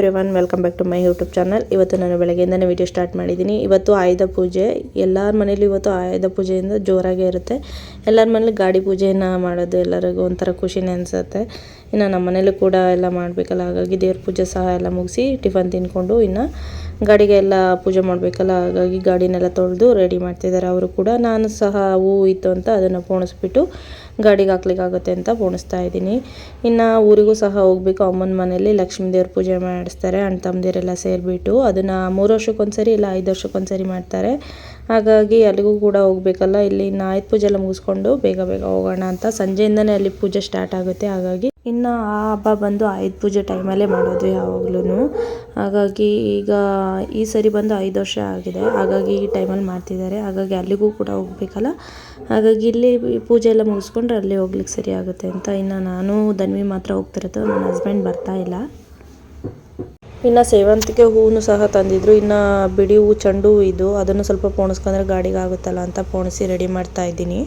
Everyone, welcome back to my YouTube channel. ಇವತ್ತು ನಾನು ಬೆಳಗ್ಗೆಯಿಂದನೇ video start ಮಾಡಿದ್ದೀನಿ. ಇವತ್ತು ಆಯುಧ ಪೂಜೆ. ಎಲ್ಲರ ಮನೇಲಿ ಇವತ್ತು ಆಯುಧ ಪೂಜೆಯಿಂದ ಜೋರಾಗೇ ಇರುತ್ತೆ. ಎಲ್ಲರ ಮನೇಲಿ ಗಾಡಿ ಪೂಜೆಯನ್ನು ಮಾಡೋದು ಎಲ್ಲರಿಗೂ ಒಂಥರ ಖುಷಿನೇ ಅನಿಸುತ್ತೆ. ಇನ್ನು ನಮ್ಮ ಮನೇಲೂ ಕೂಡ ಎಲ್ಲ ಮಾಡಬೇಕಲ್ಲ, ಹಾಗಾಗಿ ದೇವ್ರ ಪೂಜೆ ಸಹ ಎಲ್ಲ ಮುಗಿಸಿ ಟಿಫನ್ ತಿಂದ್ಕೊಂಡು ಇನ್ನು ಗಾಡಿಗೆ ಎಲ್ಲ ಪೂಜೆ ಮಾಡಬೇಕಲ್ಲ, ಹಾಗಾಗಿ ಗಾಡಿನೆಲ್ಲ ತೊಳೆದು ರೆಡಿ ಮಾಡ್ತಿದ್ದಾರೆ ಅವರು ಕೂಡ. ನಾನು ಸಹ ಹೂವು ಇತ್ತು ಅಂತ ಅದನ್ನು ಪೋಣಿಸ್ಬಿಟ್ಟು ಗಾಡಿಗೆ ಹಾಕ್ಲಿಕ್ಕಾಗುತ್ತೆ ಅಂತ ಪೋಣಿಸ್ತಾ ಇದ್ದೀನಿ. ಇನ್ನು ಊರಿಗೂ ಸಹ ಹೋಗಬೇಕು. ಅಮ್ಮನ ಮನೇಲಿ ಲಕ್ಷ್ಮೀ ದೇವ್ರ ಪೂಜೆ ಮಾಡಿಸ್ತಾರೆ, ಅಣ್ಣ ತಮ್ಮದಿರೆಲ್ಲ ಸೇರಿಬಿಟ್ಟು. ಅದನ್ನು 3 ವರ್ಷಕ್ಕೊಂದ್ಸರಿ ಇಲ್ಲ 5 ವರ್ಷಕ್ಕೊಂದ್ಸರಿ ಮಾಡ್ತಾರೆ. ಹಾಗಾಗಿ ಅಲ್ಲಿಗೂ ಕೂಡ ಹೋಗಬೇಕಲ್ಲ. ಇಲ್ಲಿ ಇನ್ನು ಆಯುಧ ಪೂಜೆ ಎಲ್ಲ ಮುಗಿಸ್ಕೊಂಡು ಬೇಗ ಬೇಗ ಹೋಗೋಣ ಅಂತ. ಸಂಜೆಯಿಂದನೇ ಅಲ್ಲಿ ಪೂಜೆ ಸ್ಟಾರ್ಟ್ ಆಗುತ್ತೆ. ಹಾಗಾಗಿ ಇನ್ನು ಆ ಹಬ್ಬ ಬಂದು ಆಯುಧ ಪೂಜೆ ಟೈಮಲ್ಲೇ ಮಾಡೋದು ಯಾವಾಗ್ಲೂ. ಹಾಗಾಗಿ ಈಗ ಈ ಸರಿ ಬಂದು 5 ವರ್ಷ ಆಗಿದೆ. ಹಾಗಾಗಿ ಈ ಟೈಮಲ್ಲಿ ಮಾಡ್ತಿದ್ದಾರೆ. ಹಾಗಾಗಿ ಅಲ್ಲಿಗೂ ಕೂಡ ಹೋಗಬೇಕಲ್ಲ, ಹಾಗಾಗಿ ಇಲ್ಲಿ ಪೂಜೆ ಎಲ್ಲ ಮುಗಿಸ್ಕೊಂಡ್ರೆ ಅಲ್ಲಿ ಹೋಗ್ಲಿಕ್ಕೆ ಸರಿ ಆಗುತ್ತೆ ಅಂತ. ಇನ್ನು ನಾನು ಧನ್ವಿ ಮಾತ್ರ ಹೋಗ್ತಿರೋದು, ನನ್ನ ಹಸ್ಬೆಂಡ್ ಬರ್ತಾ ಇಲ್ಲ. ಇನ್ನು ಸೇವಂತಿಗೆ ಹೂವು ಸಹ ತಂದಿದ್ರು. ಇನ್ನು ಬಿಡಿ ಹೂವು, ಚೆಂಡು ಹೂವು ಇದು, ಅದನ್ನು ಸ್ವಲ್ಪ ಪೋಣಿಸ್ಕೊಂಡ್ರೆ ಗಾಡಿಗೆ ಆಗುತ್ತಲ್ಲ ಅಂತ ಪೋಣಿಸಿ ರೆಡಿ ಮಾಡ್ತಾ ಇದ್ದೀನಿ.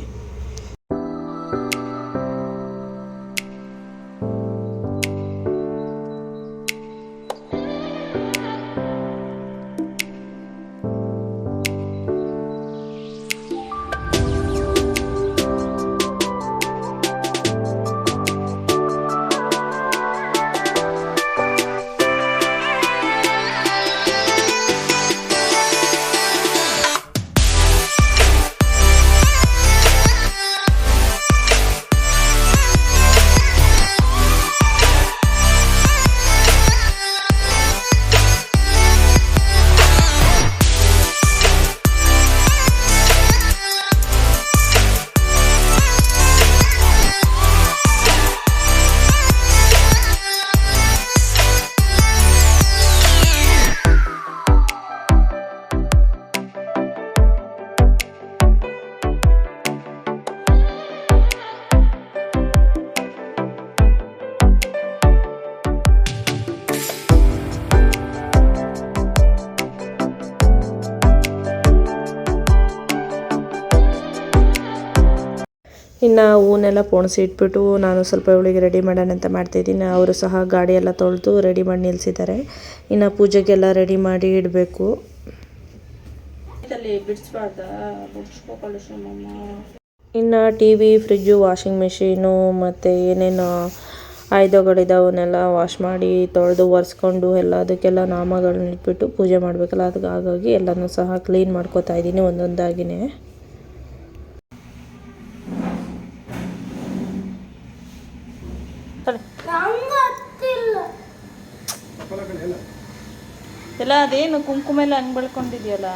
ಇನ್ನು ಹೂವನ್ನೆಲ್ಲ ಪೋಣಿಸಿ ಇಟ್ಬಿಟ್ಟು ನಾನು ಸ್ವಲ್ಪ ಇವಳಿಗೆ ರೆಡಿ ಮಾಡೋಣ ಅಂತ ಮಾಡ್ತಾಯಿದ್ದೀನಿ. ಅವರು ಸಹ ಗಾಡಿ ಎಲ್ಲ ತೊಳೆದು ರೆಡಿ ಮಾಡಿ ನಿಲ್ಲಿಸಿದ್ದಾರೆ. ಇನ್ನು ಪೂಜೆಗೆಲ್ಲ ರೆಡಿ ಮಾಡಿ ಇಡಬೇಕು. ಇನ್ನು T V, fridge, washing machine ಮತ್ತು ಏನೇನು ಆಯುಧಗಳಿದಾವನ್ನೆಲ್ಲ ವಾಶ್ ಮಾಡಿ ತೊಳೆದು ಒರೆಸ್ಕೊಂಡು ಎಲ್ಲ ಅದಕ್ಕೆಲ್ಲ ನಾಮಗಳನ್ನ ಇಟ್ಬಿಟ್ಟು ಪೂಜೆ ಮಾಡಬೇಕಲ್ಲ, ಅದಕ್ಕೆ ಹಾಗಾಗಿ ಎಲ್ಲನೂ ಸಹ ಕ್ಲೀನ್ ಮಾಡ್ಕೋತಾ ಇದ್ದೀನಿ ಒಂದೊಂದಾಗಿನೇ. ಎಲ್ಲ ಅದೇನು ಕುಂಕುಮ ಎಲ್ಲ ಹಂಗೆ ಬೆಳ್ಕೊಂಡಿದ್ಯಲ್ಲ,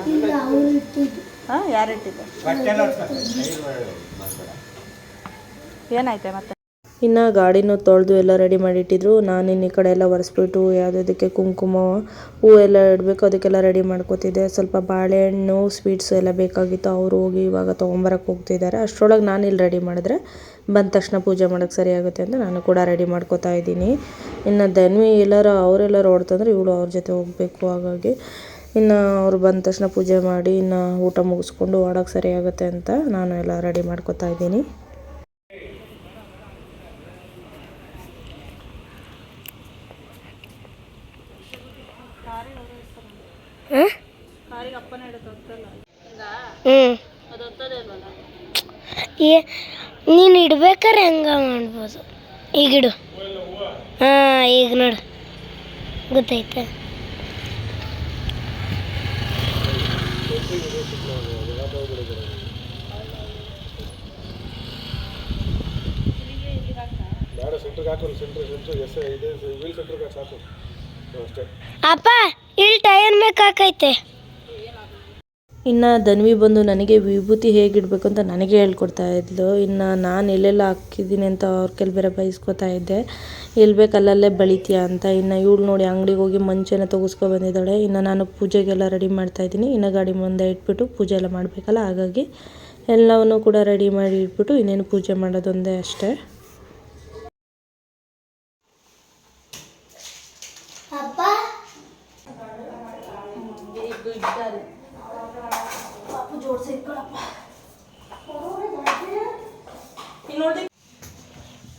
ಹಾಂ ಯಾರು ಇಟ್ಟಿದ್ದ, ಏನಾಯ್ತೆ ಮತ್ತೆ? ಇನ್ನು ಗಾಡಿನೂ ತೊಳೆದು ಎಲ್ಲ ರೆಡಿ ಮಾಡಿಟ್ಟಿದ್ರು. ನಾನಿನ್ನು ಈ ಕಡೆ ಎಲ್ಲ ಒರೆಸ್ಬಿಟ್ಟು ಯಾವುದಕ್ಕೆ ಕುಂಕುಮ ಹೂವು ಎಲ್ಲ ಇಡಬೇಕು ಅದಕ್ಕೆಲ್ಲ ರೆಡಿ ಮಾಡ್ಕೋತಿದ್ದೆ. ಸ್ವಲ್ಪ ಬಾಳೆಹಣ್ಣು ಸ್ವೀಟ್ಸು ಎಲ್ಲ ಬೇಕಾಗಿತ್ತು. ಅವರು ಹೋಗಿ ಇವಾಗ ತೊಗೊಂಬರಕ್ಕೆ ಹೋಗ್ತಿದ್ದಾರೆ. ಅಷ್ಟರೊಳಗೆ ನಾನು ಇಲ್ಲಿ ರೆಡಿ ಮಾಡಿದ್ರೆ ಬಂದ ತಕ್ಷಣ ಪೂಜೆ ಮಾಡೋಕ್ಕೆ ಸರಿ ಆಗುತ್ತೆ ಅಂತ ನಾನು ಕೂಡ ರೆಡಿ ಮಾಡ್ಕೋತಾ ಇದ್ದೀನಿ. ಇನ್ನು ಧನ್ವಿ ಅವರೆಲ್ಲರೂ ಓಡ್ತಂದ್ರೆ ಇವಳು ಅವ್ರ ಜೊತೆ ಹೋಗಬೇಕು. ಹಾಗಾಗಿ ಇನ್ನು ಅವ್ರು ಬಂದ ತಕ್ಷಣ ಪೂಜೆ ಮಾಡಿ ಇನ್ನು ಊಟ ಮುಗಿಸ್ಕೊಂಡು ಓಡೋಕ್ಕೆ ಸರಿ ಆಗುತ್ತೆ ಅಂತ ನಾನು ಎಲ್ಲ ರೆಡಿ ಮಾಡ್ಕೋತಾ ಇದ್ದೀನಿ. ನೀನು ಇಡ್ಬೇಕಾರೆ ಹೆಂಗ ಮಾಡ್ಬೋದು. ಈಗಿಡು. ಹಾಂ, ಈಗ ನೋಡು ಗೊತ್ತಾಯ್ತಾ. ಅಪ್ಪ ಇಲ್ಲಿ ಟೈರ್ ಬೇಕಾಕೈತೆ. ಇನ್ನು ಧನ್ವಿ ಬಂದು ನನಗೆ ವಿಭೂತಿ ಹೇಗಿಡಬೇಕು ಅಂತ ನನಗೆ ಹೇಳ್ಕೊಡ್ತಾ ಇದ್ಲು. ಇನ್ನು ನಾನು ಎಲ್ಲೆಲ್ಲ ಹಾಕಿದ್ದೀನಿ ಅಂತ ಅವ್ರ ಕೆಲ ಬೇರೆ ಬಯಸ್ಕೊತಾ ಇದ್ದೆ. ಎಲ್ಲಿ ಬೇಕು ಅಲ್ಲಲ್ಲೇ ಬಳಿತೀಯ ಅಂತ. ಇನ್ನು ಇವಳು ನೋಡಿ ಅಂಗಡಿಗೆ ಹೋಗಿ ಮಂಚನ ತೆಗೆಸ್ಕೊ ಬಂದಿದ್ದಾಳೆ. ಇನ್ನು ನಾನು ಪೂಜೆಗೆಲ್ಲ ರೆಡಿ ಮಾಡ್ತಾಯಿದ್ದೀನಿ. ಇನ್ನು ಗಾಡಿ ಮುಂದೆ ಇಟ್ಬಿಟ್ಟು ಪೂಜೆ ಎಲ್ಲ ಮಾಡಬೇಕಲ್ಲ, ಹಾಗಾಗಿ ಎಲ್ಲವನ್ನೂ ಕೂಡ ರೆಡಿ ಮಾಡಿ ಇಟ್ಬಿಟ್ಟು ಇನ್ನೇನು ಪೂಜೆ ಮಾಡೋದೊಂದೇ ಅಷ್ಟೇ.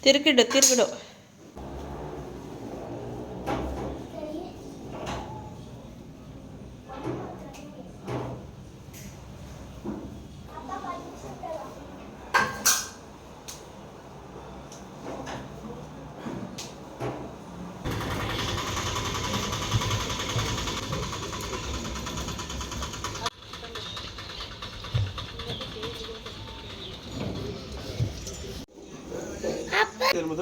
ತಿರುಗಿಡು ಅಪ್ಪ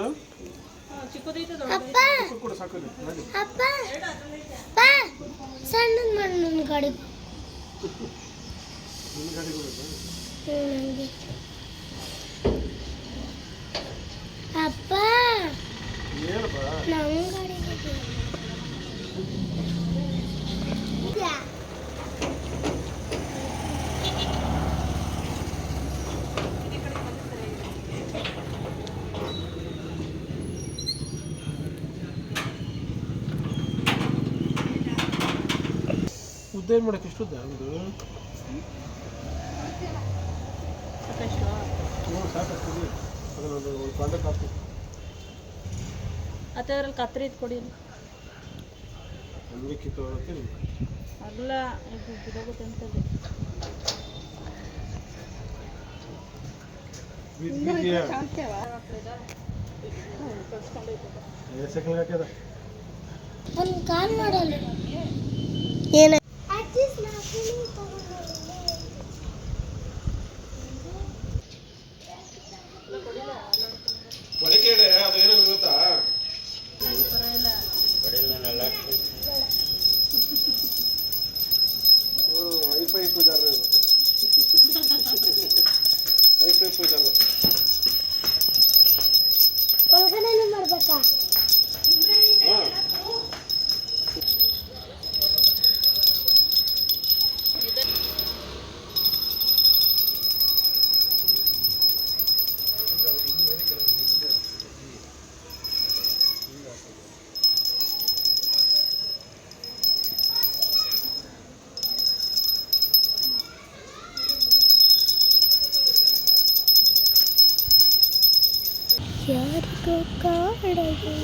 ಅಪ್ಪ ಅಪ್ಪ ಸಣ್ಣದು ಮಾಡಿ ನನ್ನ ಗಾಡಿ ಅಪ್ಪ ನಮ್ಮ ಗಾಡಿ ಉದ್ದ ಏನು ಮಾಡಕ್ಕೆ ಎಷ್ಟು ಉದ್ದ ಒಂದು ಸಾಕಾಗ್ತದೆ ಅದನ್ನೊಂದು ಒಂದು ಕಾಂಟ್ಯಾಕ್ಟ್ ಹಾಕ್ತೀವಿ ಮತ್ತೆ ಅದ್ರಲ್ಲಿ ಕತ್ರಿ ಇತ್ತು ಕೊಡಿ ನಮಗೆ ಕಿತ್ತೋಗುತ್ತೆ ಅಲ್ಲ ಇದು ಬಿದೋಗುತ್ತೆ ಅಂತದ್ದು ಬಿದ್ದಿದೆಯಾ ಸೆಕೆಂಡ್ ಹಾಕ್ಯದ ಒಂದು ಕಾಲ್ ಮಾಡಲ್ಲ ಏನ ಒಳಗಡೆ ಅದು ಏನೋ ಗೊತ್ತಾ ಐಫೈ ಪೂಜಾರ ಐಫೈ ಪೂಜಾರ ಒಳಗಡೆ ಮಾಡ್ಬೇಕಾ ಯಾರಿಗೂ ಕಾಡದು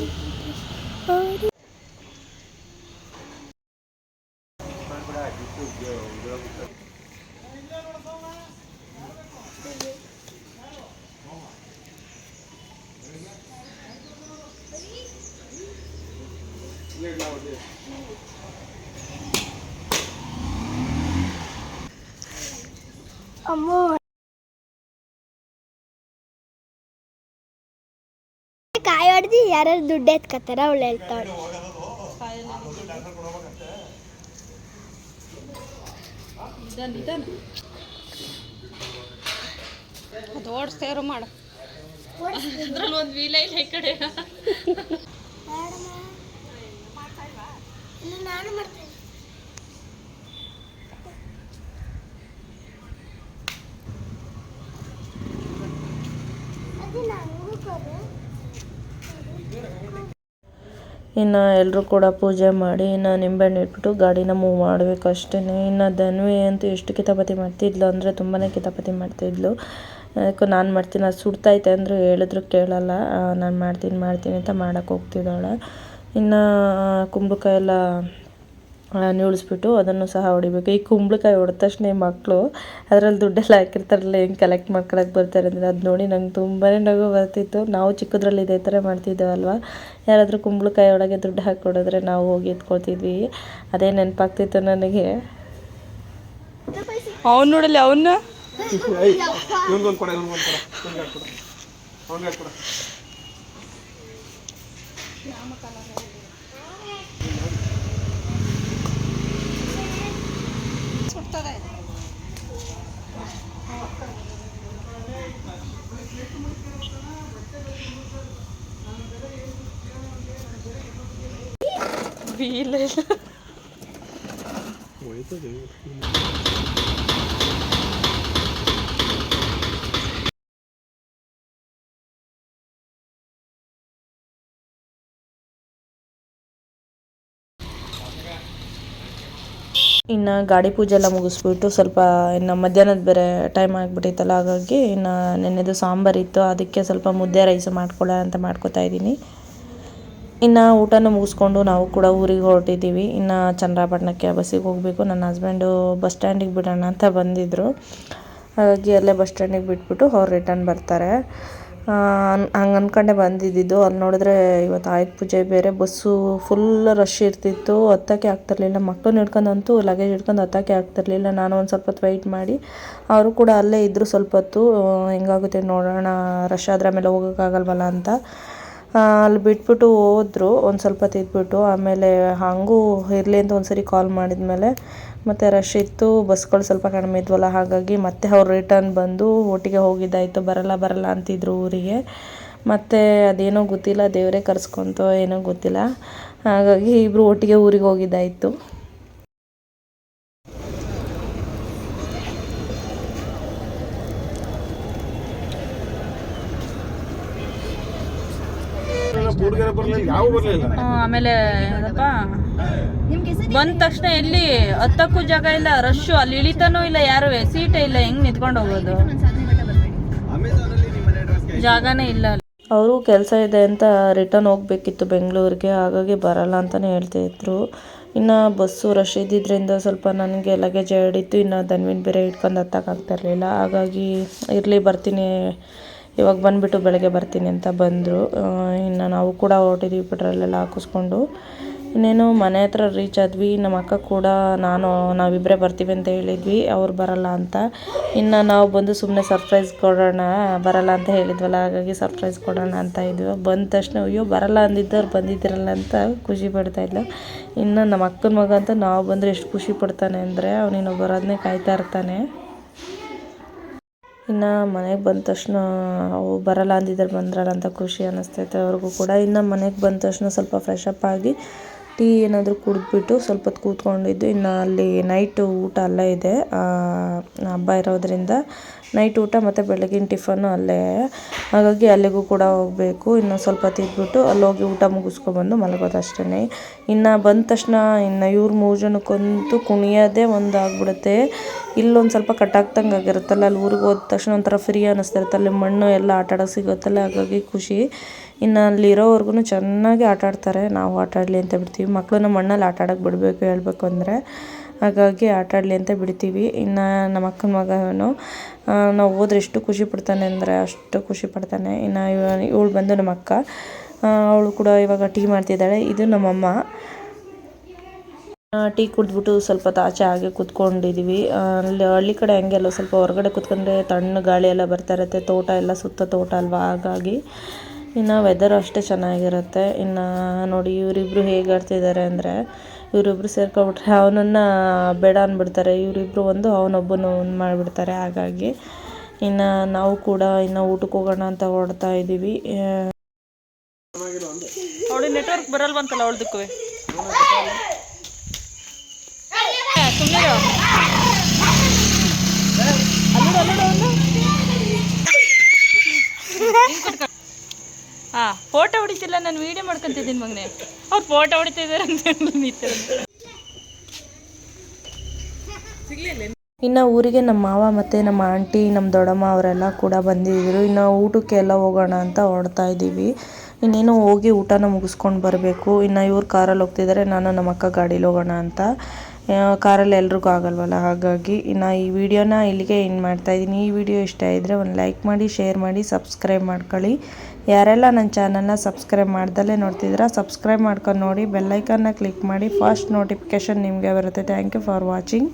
ಅಮ್ಮ ಕಾಯಿ ಹೊಡೆದು ಯಾರು ದುಡ್ಡು ಎತ್ಕತ್ತಾರ ಅವಳು ಹೇಳ್ತಾಳೆ ಅದು ಓಡಿಸ್ತೇರು ಮಾಡು ಅದ್ರಲ್ಲಿ ಒಂದು ವೀಲ ಇಲ್ಲ ಈ ಕಡೆ ನಾನು ಮಾಡ್ತೇನೆ ಅದು ನನಗೂ ಕೊಡು ಇನ್ನು ಎಲ್ಲರೂ ಕೂಡ ಪೂಜೆ ಮಾಡಿ ಇನ್ನು ನಿಂಬೆಹಣ್ಣು ಇಟ್ಬಿಟ್ಟು ಗಾಡಿನ ಮೂವ್ ಮಾಡಬೇಕು ಅಷ್ಟೇ. ಇನ್ನು ಧನ್ವಿ ಅಂತೂ ಎಷ್ಟು ಕಿತಾಪತಿ ಮಾಡ್ತಿದ್ಲು ಅಂದರೆ ತುಂಬಾ ಕಿತಾಪತಿ ಮಾಡ್ತಿದ್ಲು. ಯಾಕೋ ನಾನು ಮಾಡ್ತೀನಿ ಅದು ಸುಡ್ತೈತೆ ಅಂದರೂ ಹೇಳಿದ್ರು ಕೇಳಲ್ಲ. ನಾನು ಮಾಡ್ತೀನಿ ಅಂತ ಮಾಡೋಕ್ಕೆ ಹೋಗ್ತಿದ್ದಾಳೆ. ಇನ್ನು ಕುಂಬಳಕಾಯಿ ಎಲ್ಲ ನಿಲ್ಲಿಸ್ಬಿಟ್ಟು ಅದನ್ನು ಸಹ ಹೊಡಿಬೇಕು. ಈ ಕುಂಬಳಕಾಯಿ ಹೊಡೆದ ತಕ್ಷಣ ಮಕ್ಕಳು ಅದರಲ್ಲಿ ದುಡ್ಡೆಲ್ಲ ಹಾಕಿರ್ತಾರಲ್ಲ ಹೆಂಗೆ ಕಲೆಕ್ಟ್ ಮಾಡ್ಕೊಳಕ್ಕೆ ಬರ್ತಾರೆ ಅಂದರೆ ಅದು ನೋಡಿ ನಂಗೆ ತುಂಬಾ ನಗು ಬರ್ತಿತ್ತು. ನಾವು ಚಿಕ್ಕದ್ರಲ್ಲಿ ಇದೇ ಥರ ಮಾಡ್ತಿದ್ದೇವಲ್ವ, ಯಾರಾದರೂ ಕುಂಬಳಕಾಯಿ ಒಳಗೆ ದುಡ್ಡು ಹಾಕಿ ಕೊಡಿದ್ರೆ ನಾವು ಹೋಗಿ ಎತ್ಕೊಳ್ತಿದ್ವಿ. ಅದೇ ನೆನಪಾಗ್ತಿತ್ತು ನನಗೆ. ಅವ್ನು ನೋಡಲಿ ಅವನ್ನ ಇವನ್ಗೊಂದು ಕೊಡ ಅವ್ನಿಗೆ ಕೊಡ ಸುಡ್ತದೆ. ವೀಲ್ ಇಲ್ಲ ಹೋಯ್ತದೆ. ಇನ್ನು ಗಾಡಿ ಪೂಜೆ ಎಲ್ಲ ಮುಗಿಸ್ಬಿಟ್ಟು ಸ್ವಲ್ಪ ಇನ್ನು ಮಧ್ಯಾಹ್ನದ ಬೇರೆ ಟೈಮ್ ಆಗಿಬಿಟ್ಟಿತ್ತಲ್ಲ, ಹಾಗಾಗಿ ಇನ್ನು ನೆನ್ನೆದು ಸಾಂಬಾರಿತ್ತು, ಅದಕ್ಕೆ ಸ್ವಲ್ಪ ಮುದ್ದೆ ರೈಸ್ ಮಾಡ್ಕೊಳ್ಳೋ ಅಂತ ಮಾಡ್ಕೊತಾ ಇದ್ದೀನಿ. ಇನ್ನು ಊಟನ ಮುಗಿಸ್ಕೊಂಡು ನಾವು ಕೂಡ ಊರಿಗೆ ಹೊರಟಿದ್ದೀವಿ. ಇನ್ನು ಚನ್ನರಾಯಪಟ್ಟಣಕ್ಕೆ ಬಸ್ಸಿಗೆ ಹೋಗಬೇಕು. ನನ್ನ ಹಸ್ಬೆಂಡು ಬಸ್ ಸ್ಟ್ಯಾಂಡಿಗೆ ಬಿಡೋಣ ಅಂತ ಬಂದಿದ್ದರು, ಹಾಗಾಗಿ ಅಲ್ಲೇ ಬಸ್ ಸ್ಟ್ಯಾಂಡಿಗೆ ಬಿಟ್ಬಿಟ್ಟು ಅವ್ರು ರಿಟರ್ನ್ ಬರ್ತಾರೆ. ಹಂಗೆ ಅಂದ್ಕೊಂಡೆ ಬಂದಿದ್ದು. ಅಲ್ಲಿ ನೋಡಿದ್ರೆ ಇವತ್ತು ಆಯುಧ ಪೂಜೆ ಬೇರೆ, ಬಸ್ಸು ಫುಲ್ ರಶ್ ಇರ್ತಿತ್ತು, ಹತ್ತೋಕ್ಕೆ ಆಗ್ತಿರ್ಲಿಲ್ಲ. ಮಕ್ಕಳನ್ನ ಹಿಡ್ಕೊಂಡಂತೂ ಲಗೇಜ್ ಹಿಡ್ಕೊಂಡು ಹತ್ತೋಕ್ಕೆ ಆಗ್ತಿರ್ಲಿಲ್ಲ. ನಾನು ಒಂದು ಸ್ವಲ್ಪ ಹೊತ್ತು ವೆಯ್ಟ್ ಮಾಡಿ, ಅವರು ಕೂಡ ಅಲ್ಲೇ ಇದ್ದರು ಸ್ವಲ್ಪ ಹೊತ್ತು. ಹೆಂಗಾಗುತ್ತೆ ನೋಡೋಣ, ರಶ್ ಆದ್ರೆ ಆಮೇಲೆ ಹೋಗೋಕ್ಕಾಗಲ್ವಲ್ಲ ಅಂತ ಅಲ್ಲಿ ಬಿಟ್ಬಿಟ್ಟು ಹೋದ್ರು. ಒಂದು ಸ್ವಲ್ಪ ಹೊತ್ತು ಇದ್ಬಿಟ್ಟು ಆಮೇಲೆ ಹಾಗೂ ಇರಲಿ ಅಂತ ಒಂದು ಸರಿ ಕಾಲ್ ಮಾಡಿದ್ಮೇಲೆ ಮತ್ತು ರಶ್ ಇತ್ತು, ಬಸ್ಗಳು ಸ್ವಲ್ಪ ಕಡಿಮೆ ಇದ್ವಲ್ಲ, ಹಾಗಾಗಿ ಮತ್ತೆ ಅವ್ರು ರಿಟರ್ನ್ ಬಂದು ಒಟ್ಟಿಗೆ ಹೋಗಿದ್ದಾಯಿತು. ಬರಲ್ಲ ಅಂತಿದ್ರು ಊರಿಗೆ. ಮತ್ತು ಅದೇನೋ ಗೊತ್ತಿಲ್ಲ, ದೇವರೇ ಕರೆಸ್ಕೊಂತೋ ಏನೋ ಗೊತ್ತಿಲ್ಲ, ಹಾಗಾಗಿ ಇಬ್ಬರು ಒಟ್ಟಿಗೆ ಊರಿಗೆ ಹೋಗಿದ್ದಾಯಿತು. ಆಮೇಲೆ ಬಂದ ತಕ್ಷಣ ಎಲ್ಲಿ ಹತ್ತಕ್ಕೂ ಜಾಗ ಇಲ್ಲ, ರಶ್, ಅಲ್ಲಿ ಇಳಿತಾನೂ ಇಲ್ಲ, ಯಾರು ಸೀಟೇ ಇಲ್ಲ, ಹೆಂಗ್ ನಿಂತ್ಕೊಂಡು ಹೋಗೋದು, ಜಾಗನೇ ಇಲ್ಲ. ಅವರು ಕೆಲಸ ಇದೆ ಅಂತ ರಿಟರ್ನ್ ಹೋಗಬೇಕಿತ್ತು ಬೆಂಗಳೂರಿಗೆ, ಹಾಗಾಗಿ ಬರಲ್ಲ ಅಂತಲೇ ಹೇಳ್ತಾಯಿದ್ರು. ಇನ್ನು ಬಸ್ಸು ರಶ್ ಇದ್ದಿದ್ದರಿಂದ ಸ್ವಲ್ಪ ನನಗೆ ಲಗೇಜ್ ಹಿಡಿತು, ಇನ್ನು ಧನ್ವಿನ್ ಬೇರೆ ಇಟ್ಕೊಂಡು ಹತ್ತಕ್ಕಾಗ್ತಿರ್ಲಿಲ್ಲ. ಹಾಗಾಗಿ ಇರಲಿ ಬರ್ತೀನಿ, ಇವಾಗ ಬಂದುಬಿಟ್ಟು ಬೆಳಗ್ಗೆ ಬರ್ತೀನಿ ಅಂತ ಬಂದರು. ಇನ್ನು ನಾವು ಕೂಡ ಹೊರಟಿದ್ವಿ, ಪೆಟ್ರೋಲೆಲ್ಲ ಹಾಕಿಸ್ಕೊಂಡು. ಇನ್ನೇನು ಮನೆ ಹತ್ರ ರೀಚ್ ಆದ್ವಿ. ನಮ್ಮ ಅಕ್ಕ ಕೂಡ ನಾವಿಬ್ಬರೇ ಬರ್ತೀವಿ ಅಂತ ಹೇಳಿದ್ವಿ, ಅವ್ರು ಬರಲ್ಲ ಅಂತ. ಇನ್ನು ನಾವು ಬಂದು ಸುಮ್ಮನೆ ಸರ್ಪ್ರೈಸ್ ಕೊಡೋಣ, ಬರಲ್ಲ ಅಂತ ಹೇಳಿದ್ವಲ್ಲ, ಹಾಗಾಗಿ ಸರ್ಪ್ರೈಸ್ ಕೊಡೋಣ ಅಂತ ಇದ್ವಿ. ಬಂದ ತಕ್ಷಣ ಅಯ್ಯೋ ಬರಲ್ಲ ಅಂದಿದ್ದವ್ರು ಬಂದಿದ್ದೀರಲ್ಲ ಅಂತ ಖುಷಿ ಪಡ್ತಾಯಿದ್ಲು. ಇನ್ನು ನಮ್ಮ ಅಕ್ಕನ ಮಗ ಅಂತ ನಾವು ಬಂದರೆ ಎಷ್ಟು ಖುಷಿ ಪಡ್ತಾನೆ ಅಂದರೆ, ಅವನಿನ್ನು ಬರೋದನ್ನೇ ಕಾಯ್ತಾ ಇರ್ತಾನೆ. ಇನ್ನು ಮನೆಗೆ ಬಂದ ತಕ್ಷಣ ಅವು ಬರಲ್ಲ ಅಂದಿದ್ದಾರೆ, ಬಂದ್ರಲ್ಲ ಅಂತ ಖುಷಿ ಅನ್ನಿಸ್ತೈತೆ ಅವ್ರಿಗೂ ಕೂಡ. ಇನ್ನು ಮನೆಗೆ ಬಂದ ತಕ್ಷಣ ಸ್ವಲ್ಪ ಫ್ರೆಶ್ ಅಪ್ ಆಗಿ ಟೀ ಏನಾದರೂ ಕುಡಿದ್ಬಿಟ್ಟು ಸ್ವಲ್ಪ ಹೊತ್ತು ಕೂತ್ಕೊಂಡಿದ್ದು. ಇನ್ನು ಅಲ್ಲಿ ನೈಟ್ ಊಟ ಅಲ್ಲೇ ಇದೆ, ಹಬ್ಬ ಇರೋದ್ರಿಂದ ನೈಟ್ ಊಟ ಮತ್ತು ಬೆಳಗಿನ ಟಿಫನ್ನು ಅಲ್ಲೇ, ಹಾಗಾಗಿ ಅಲ್ಲಿಗೂ ಕೂಡ ಹೋಗಬೇಕು. ಇನ್ನು ಸ್ವಲ್ಪ ಹೊತ್ತು ಇದ್ಬಿಟ್ಟು ಅಲ್ಲಿ ಹೋಗಿ ಊಟ ಮುಗಿಸ್ಕೊಬಂದು ಮಲಗೋದು ಅಷ್ಟೇ. ಇನ್ನು ಬಂದ ತಕ್ಷಣ ಇನ್ನು ಇವ್ರು 3 ಜನಕ್ಕಂತೂ ಕುಣಿಯೋದೇ ಒಂದು ಆಗ್ಬಿಡುತ್ತೆ. ಇಲ್ಲೊಂದು ಸ್ವಲ್ಪ ಕಟ್ಟಾಗ್ದಂಗೆ ಆಗಿರುತ್ತಲ್ಲ, ಅಲ್ಲಿ ಊರಿಗೆ ಹೋದ ತಕ್ಷಣ ಒಂಥರ ಫ್ರೀ ಅನ್ನಿಸ್ತಿರುತ್ತೆ, ಅಲ್ಲಿ ಮಣ್ಣು ಎಲ್ಲ ಆಟಾಡೋಕೆ ಸಿಗುತ್ತಲ್ಲ, ಹಾಗಾಗಿ ಖುಷಿ. ಇನ್ನು ಅಲ್ಲಿರೋವರೆಗೂ ಚೆನ್ನಾಗಿ ಆಟಾಡ್ತಾರೆ, ನಾವು ಆಟಾಡಲಿ ಅಂತ ಬಿಡ್ತೀವಿ. ಮಕ್ಕಳನ್ನ ಮಣ್ಣಲ್ಲಿ ಆಟಾಡೋಕೆ ಬಿಡಬೇಕು ಹೇಳಬೇಕು ಅಂದರೆ, ಹಾಗಾಗಿ ಆಟಾಡಲಿ ಅಂತ ಬಿಡ್ತೀವಿ. ಇನ್ನು ನಮ್ಮ ಅಕ್ಕನ ಮಗನು ನಾವು ಹೋದ್ರೆ ಎಷ್ಟು ಖುಷಿ ಪಡ್ತಾನೆ ಅಂದರೆ ಅಷ್ಟು ಖುಷಿ ಪಡ್ತಾನೆ. ಇನ್ನು ಇವಳು ಬಂದು ನಮ್ಮ ಅಕ್ಕ, ಅವಳು ಕೂಡ ಇವಾಗ ಟೀ ಮಾಡ್ತಿದ್ದಾಳೆ. ಇದು ನಮ್ಮಮ್ಮ. ಟೀ ಕುಡಿದ್ಬಿಟ್ಟು ಸ್ವಲ್ಪ ಆಚೆ ಹಾಗೆ ಕೂತ್ಕೊಂಡಿದ್ದೀವಿ. ಅಲ್ಲಿ ಹಳ್ಳಿ ಕಡೆ ಹಂಗೆಲ್ಲ ಸ್ವಲ್ಪ ಹೊರಗಡೆ ಕೂತ್ಕೊಂಡ್ರೆ ತಣ್ಣ ಗಾಳಿ ಎಲ್ಲ ಬರ್ತಾ ಇರುತ್ತೆ, ತೋಟ ಎಲ್ಲ ಸುತ್ತ ತೋಟ ಅಲ್ವಾ, ಹಾಗಾಗಿ ಇನ್ನು ವೆದರ್ ಅಷ್ಟೇ ಚೆನ್ನಾಗಿರುತ್ತೆ. ಇನ್ನು ನೋಡಿ ಇವರಿಬ್ಬರು ಹೇಗೆ ಆಡ್ತಿದ್ದಾರೆ ಅಂದರೆ, ಇವರಿಬ್ಬರು ಸೇರ್ಕೊಬಿಟ್ರೆ ಅವನನ್ನು ಬೇಡ ಅಂದ್ಬಿಡ್ತಾರೆ, ಇವರಿಬ್ಬರು ಒಂದು ಅವನೊಬ್ಬನು ಒಂದು ಮಾಡಿಬಿಡ್ತಾರೆ. ಹಾಗಾಗಿ ಇನ್ನು ನಾವು ಕೂಡ ಇನ್ನು ಊಟಕ್ಕೆ ಹೋಗೋಣ ಅಂತ ಹೊರಡ್ತಾ ಇದ್ದೀವಿ. ಅವಳು ನೆಟ್ವರ್ಕ್ ಬರಲ್ವಂತಲ್ಲ ಅವಳದಕ್ಕೂ, ಫೋಟೋ ಹೊಡಿತಿಲ್ಲ, ನಾನು ವಿಡಿಯೋ ಮಾಡ್ಕೊಂತಿದ್ದೀನಿ ಮಗನೇ. ಅವ್ರು ಫೋಟೋ ಹೊಡಿತಿದ್ದಾರೆ ಅಂತ. ಇನ್ನು ಊರಿಗೆ ನಮ್ಮ ಮಾವ ಮತ್ತು ನಮ್ಮ ಆಂಟಿ, ನಮ್ಮ ದೊಡ್ಡಮ್ಮ ಅವರೆಲ್ಲ ಕೂಡ ಬಂದಿದ್ದರು. ಇನ್ನು ಊಟಕ್ಕೆ ಎಲ್ಲ ಹೋಗೋಣ ಅಂತ ಹೊರಡ್ತಾ ಇದ್ದೀವಿ. ಇನ್ನೇನು ಹೋಗಿ ಊಟನ ಮುಗಿಸ್ಕೊಂಡು ಬರಬೇಕು. ಇನ್ನು ಇವ್ರು ಕಾರಲ್ಲಿ ಹೋಗ್ತಿದ್ದಾರೆ, ನಾನು ನಮ್ಮ ಅಕ್ಕ ಗಾಡೀಲಿ ಹೋಗೋಣ ಅಂತ. ಕಾರಲ್ಲಿ ಎಲ್ರಿಗೂ ಆಗಲ್ವಲ್ಲ, ಹಾಗಾಗಿ ಇನ್ನು ಈ ವಿಡಿಯೋನ ಇಲ್ಲಿಗೆ ಎಂಡ್ ಮಾಡ್ತಾಯಿದ್ದೀನಿ. ಈ ವಿಡಿಯೋ ಇಷ್ಟ ಇದ್ದರೆ ಒಂದು ಲೈಕ್ ಮಾಡಿ, ಶೇರ್ ಮಾಡಿ, ಸಬ್ಸ್ಕ್ರೈಬ್ ಮಾಡ್ಕೊಳ್ಳಿ. ಯಾರೆಲ್ಲ ನನ್ನ ಚಾನಲ್ನ ಸಬ್ಸ್ಕ್ರೈಬ್ ಮಾಡ್ದಲ್ಲೇ ನೋಡ್ತಿದ್ದೀರಾ, ಸಬ್ಸ್ಕ್ರೈಬ್ ಮಾಡ್ಕೊಂಡು ನೋಡಿ, ಬೆಲ್ಲೈಕನ್ನ ಕ್ಲಿಕ್ ಮಾಡಿ, ಫಾಸ್ಟ್ ನೋಟಿಫಿಕೇಷನ್ ನಿಮಗೆ ಬರುತ್ತೆ. Thank you for watching.